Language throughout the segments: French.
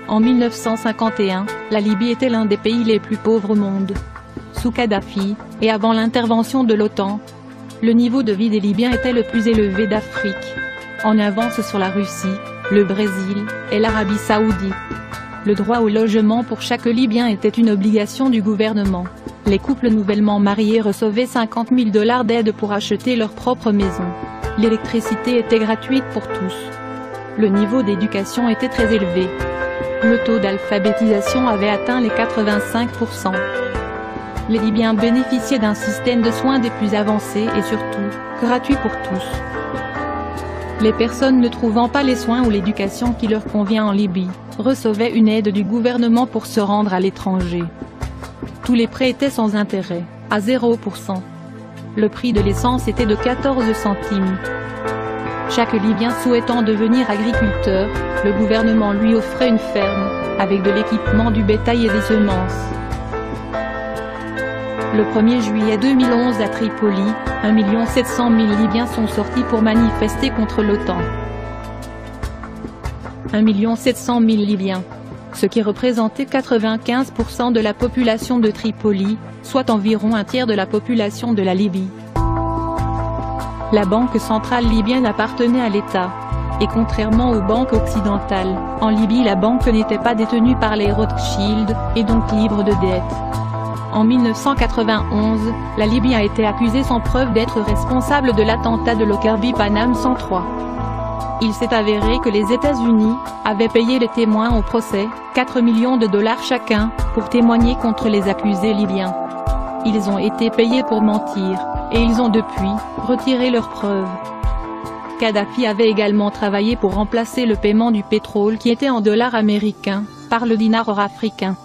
En 1951, la Libye était l'un des pays les plus pauvres au monde. Sous Kadhafi, et avant l'intervention de l'OTAN, le niveau de vie des Libyens était le plus élevé d'Afrique, en avance sur la Russie, le Brésil et l'Arabie Saoudite. Le droit au logement pour chaque Libyen était une obligation du gouvernement. Les couples nouvellement mariés recevaient 50 000 $ d'aide pour acheter leur propre maison. L'électricité était gratuite pour tous. Le niveau d'éducation était très élevé. Le taux d'alphabétisation avait atteint les 85%. Les Libyens bénéficiaient d'un système de soins des plus avancés et surtout, gratuit pour tous. Les personnes ne trouvant pas les soins ou l'éducation qui leur convient en Libye, recevaient une aide du gouvernement pour se rendre à l'étranger. Tous les prêts étaient sans intérêt, à 0%. Le prix de l'essence était de 14 centimes. Chaque Libyen souhaitant devenir agriculteur, le gouvernement lui offrait une ferme, avec de l'équipement, du bétail et des semences. Le 1er juillet 2011 à Tripoli, 1 700 000 Libyens sont sortis pour manifester contre l'OTAN. 1 700 000 Libyens, ce qui représentait 95% de la population de Tripoli, soit environ un tiers de la population de la Libye. La banque centrale libyenne appartenait à l'État. Et contrairement aux banques occidentales, en Libye la banque n'était pas détenue par les Rothschild, et donc libre de dettes. En 1991, la Libye a été accusée sans preuve d'être responsable de l'attentat de Lockerbie Paname 103. Il s'est avéré que les États-Unis avaient payé les témoins au procès, 4 millions de $ chacun, pour témoigner contre les accusés libyens. Ils ont été payés pour mentir, et ils ont depuis retiré leurs preuves. Kadhafi avait également travaillé pour remplacer le paiement du pétrole qui était en dollars américains, par le dinar africain.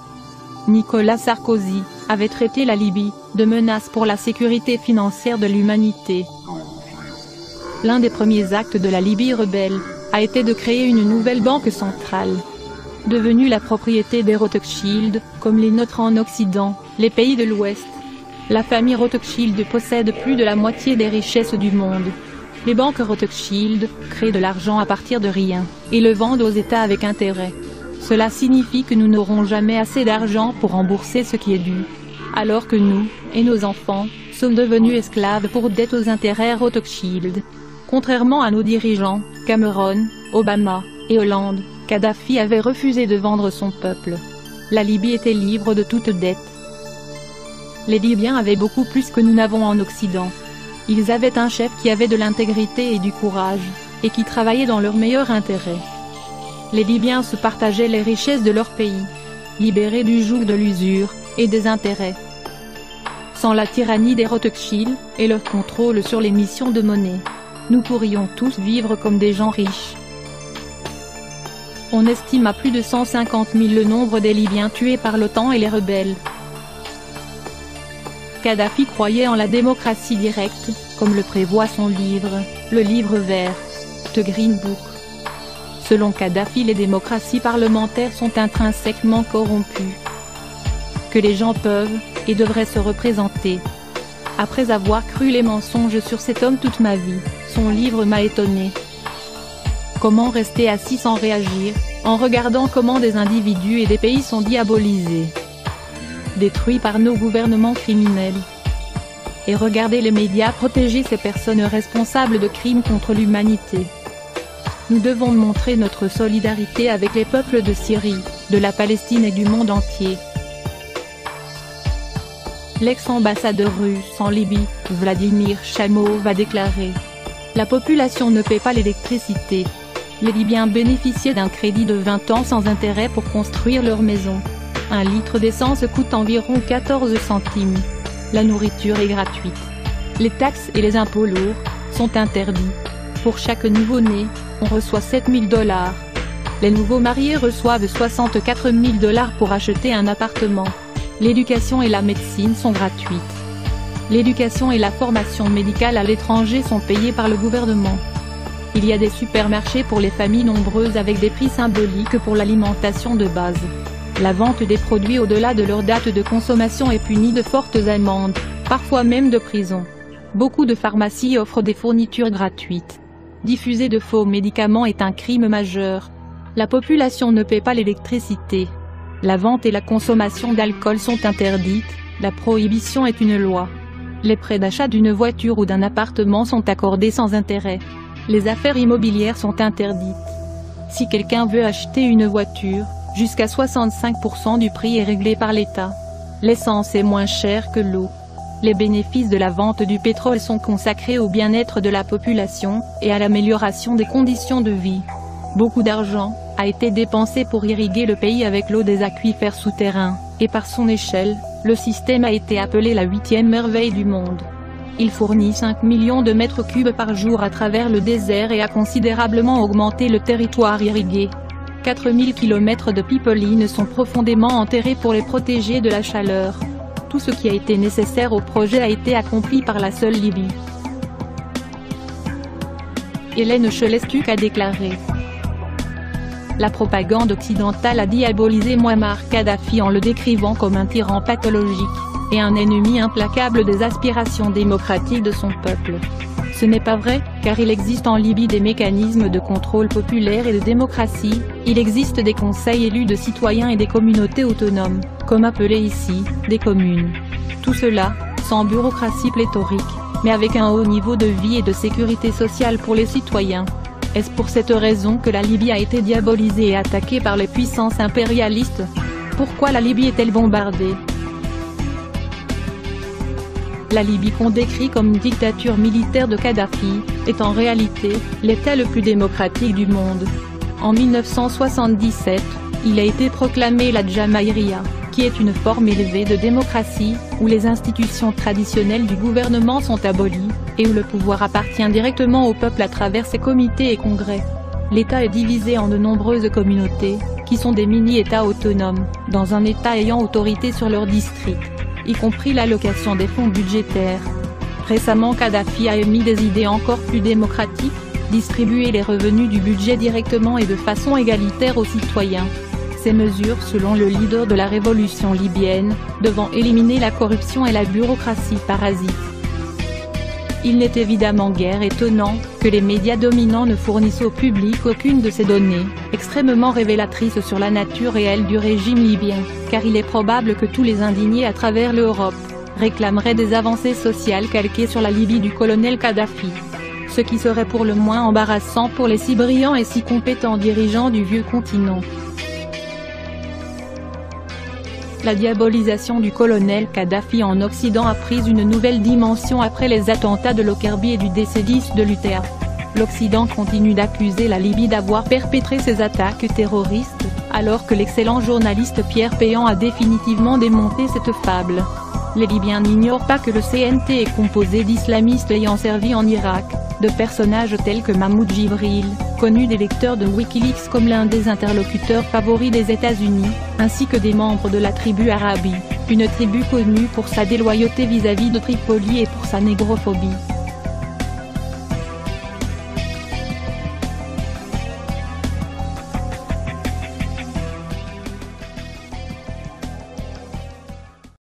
Nicolas Sarkozy avait traité la Libye de menace pour la sécurité financière de l'humanité. L'un des premiers actes de la Libye rebelle a été de créer une nouvelle banque centrale. Devenue la propriété des Rothschild, comme les nôtres en Occident, les pays de l'Ouest. La famille Rothschild possède plus de la moitié des richesses du monde. Les banques Rothschild créent de l'argent à partir de rien, et le vendent aux États avec intérêt. Cela signifie que nous n'aurons jamais assez d'argent pour rembourser ce qui est dû, alors que nous, et nos enfants, sommes devenus esclaves pour dette aux intérêts Rothschild. Contrairement à nos dirigeants, Cameron, Obama et Hollande, Kadhafi avait refusé de vendre son peuple. La Libye était libre de toute dette. Les Libyens avaient beaucoup plus que nous n'avons en Occident. Ils avaient un chef qui avait de l'intégrité et du courage, et qui travaillait dans leur meilleur intérêt. Les Libyens se partageaient les richesses de leur pays, libérés du joug de l'usure et des intérêts. Sans la tyrannie des Rothschild et leur contrôle sur l'émission de monnaie, nous pourrions tous vivre comme des gens riches. On estime à plus de 150 000 le nombre des Libyens tués par l'OTAN et les rebelles. Kadhafi croyait en la démocratie directe, comme le prévoit son livre, le livre vert, The Green Book. Selon Kadhafi, les démocraties parlementaires sont intrinsèquement corrompues. Que les gens peuvent, et devraient se représenter. Après avoir cru les mensonges sur cet homme toute ma vie, son livre m'a étonné. Comment rester assis sans réagir, en regardant comment des individus et des pays sont diabolisés, détruits par nos gouvernements criminels. Et regarder les médias protéger ces personnes responsables de crimes contre l'humanité. Nous devons montrer notre solidarité avec les peuples de Syrie, de la Palestine et du monde entier. L'ex-ambassadeur russe en Libye, Vladimir Chamov, a déclaré : la population ne paie pas l'électricité. Les Libyens bénéficiaient d'un crédit de 20 ans sans intérêt pour construire leur maison. 1 litre d'essence coûte environ 14 centimes. La nourriture est gratuite. Les taxes et les impôts lourds sont interdits. Pour chaque nouveau-né, on reçoit 7 000 $. Les nouveaux mariés reçoivent 64 000 $ pour acheter un appartement. L'éducation et la médecine sont gratuites. L'éducation et la formation médicale à l'étranger sont payées par le gouvernement. Il y a des supermarchés pour les familles nombreuses avec des prix symboliques pour l'alimentation de base. La vente des produits au-delà de leur date de consommation est punie de fortes amendes, parfois même de prison. Beaucoup de pharmacies offrent des fournitures gratuites. Diffuser de faux médicaments est un crime majeur. La population ne paie pas l'électricité. La vente et la consommation d'alcool sont interdites, la prohibition est une loi. Les prêts d'achat d'une voiture ou d'un appartement sont accordés sans intérêt. Les affaires immobilières sont interdites. Si quelqu'un veut acheter une voiture, jusqu'à 65% du prix est réglé par l'État. L'essence est moins chère que l'eau. Les bénéfices de la vente du pétrole sont consacrés au bien-être de la population, et à l'amélioration des conditions de vie. Beaucoup d'argent a été dépensé pour irriguer le pays avec l'eau des aquifères souterrains, et par son échelle, le système a été appelé la 8e merveille du monde. Il fournit 5 millions de mètres cubes par jour à travers le désert et a considérablement augmenté le territoire irrigué. 4000 km de pipelines sont profondément enterrés pour les protéger de la chaleur. Tout ce qui a été nécessaire au projet a été accompli par la seule Libye. Hélène Chelestuk a déclaré: la propagande occidentale a diabolisé Mouammar Kadhafi en le décrivant comme un tyran pathologique, et un ennemi implacable des aspirations démocratiques de son peuple. Ce n'est pas vrai, car il existe en Libye des mécanismes de contrôle populaire et de démocratie, il existe des conseils élus de citoyens et des communautés autonomes, comme appelées ici, des communes. Tout cela, sans bureaucratie pléthorique, mais avec un haut niveau de vie et de sécurité sociale pour les citoyens. Est-ce pour cette raison que la Libye a été diabolisée et attaquée par les puissances impérialistes? Pourquoi la Libye est-elle bombardée? La Libye qu'on décrit comme une dictature militaire de Kadhafi, est en réalité, l'État le plus démocratique du monde. En 1977, il a été proclamé la Jamaïria, qui est une forme élevée de démocratie, où les institutions traditionnelles du gouvernement sont abolies, et où le pouvoir appartient directement au peuple à travers ses comités et congrès. L'État est divisé en de nombreuses communautés, qui sont des mini-États autonomes, dans un État ayant autorité sur leur district, y compris l'allocation des fonds budgétaires. Récemment, Kadhafi a émis des idées encore plus démocratiques, distribuer les revenus du budget directement et de façon égalitaire aux citoyens. Ces mesures, selon le leader de la révolution libyenne, devant éliminer la corruption et la bureaucratie parasite. Il n'est évidemment guère étonnant que les médias dominants ne fournissent au public aucune de ces données, extrêmement révélatrices sur la nature réelle du régime libyen, car il est probable que tous les indignés à travers l'Europe réclameraient des avancées sociales calquées sur la Libye du colonel Kadhafi. Ce qui serait pour le moins embarrassant pour les si brillants et si compétents dirigeants du vieux continent. La diabolisation du colonel Kadhafi en Occident a pris une nouvelle dimension après les attentats de Lockerbie et du décès de l'UTA. L'Occident continue d'accuser la Libye d'avoir perpétré ces attaques terroristes, alors que l'excellent journaliste Pierre Péan a définitivement démonté cette fable. Les Libyens n'ignorent pas que le CNT est composé d'islamistes ayant servi en Irak, de personnages tels que Mahmoud Jibril, connu des lecteurs de Wikileaks comme l'un des interlocuteurs favoris des États-Unis, ainsi que des membres de la tribu Arabi, une tribu connue pour sa déloyauté vis-à-vis de Tripoli et pour sa négrophobie.